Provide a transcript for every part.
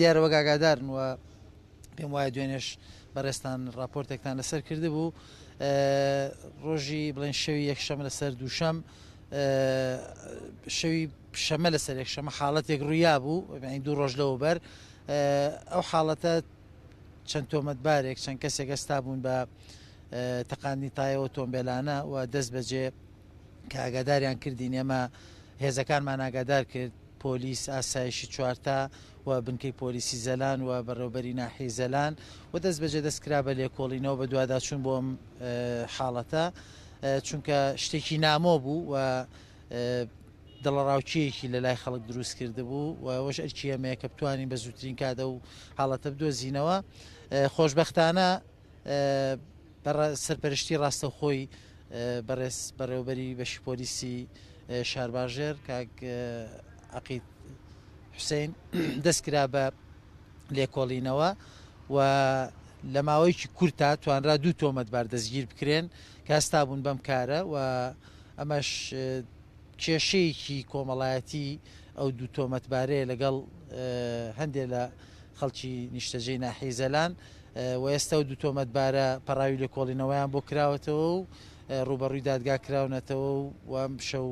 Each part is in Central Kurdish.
دیارەوە ئاگادارن و پێم وایە دوێنێش بەڕێستان راپۆرتێکتان لەسەر کرده بوو ڕۆژی بڵێن شەوی یەکشەمە لەسەر دووشەم شەوی شەمە لەسەر یەکشەمە حاڵەتێک ڕوویا بوو دوو ڕۆژ لەوبەر ئەو حاڵەتە چەند تۆمەتبارێک چەند کەسێک ئەستا بوون بە تەقاندنی تایەوە تۆمبیلانە و دەست بەجێ کە ئاگاداریان کردین ئێمە هێزەکانمان ئاگادار کرد پۆلیس ئاسایشی چوارتا و بنکەی پۆلیسی زەلان و بەڕێوەبەری ناحیەی زەلان و دەست بەجێ دەستکرا بە لێکۆڵینەوە بە دوواداچوون بۆ ئەم حاڵەتە چونکە شتێکی نامۆ بوو و دڵڕاوچیەکی لە لای خەڵک دروست کرده بوو و ئەوەش ئەرکی ئەمەیە کە بتوانین بە زووترین کاتە و حاڵەتە بدۆزینەوە خۆشبەختانە سەرپەرشتی ڕاستەوخۆی بەڕێز بەڕێوەبەری بەشی پۆلیسی شارباژێر کاک عەقید حوسێن دەستکرا بە لێکۆڵینەوە و لە ماوەیەکی کورتە توانرا دوو تۆمەتبار دەستگیر بکرێن کە هەستا بوون بەم کارە و ئەمەش کێشەیەکی کۆمەڵایەتی ئەو دوو تۆمەتبارەیە لەگەڵ هەندێک لە خەڵکی نیشتەجێی ناحیەی زەلان و ئێستا و دوو تۆمەتبارە پەڕاوی لێکۆڵینەوەیان بۆ کراوەتەوە و ڕوبەڕووی دادگا کراونەتەوە و ئەم شەو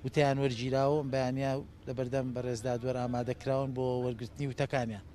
وتیان وەرگیراوە ئەم بەیانیا لە بەردەم بەڕێز دادوەر ئامادەکراون بۆ وەرگرتنی وتەکانیان.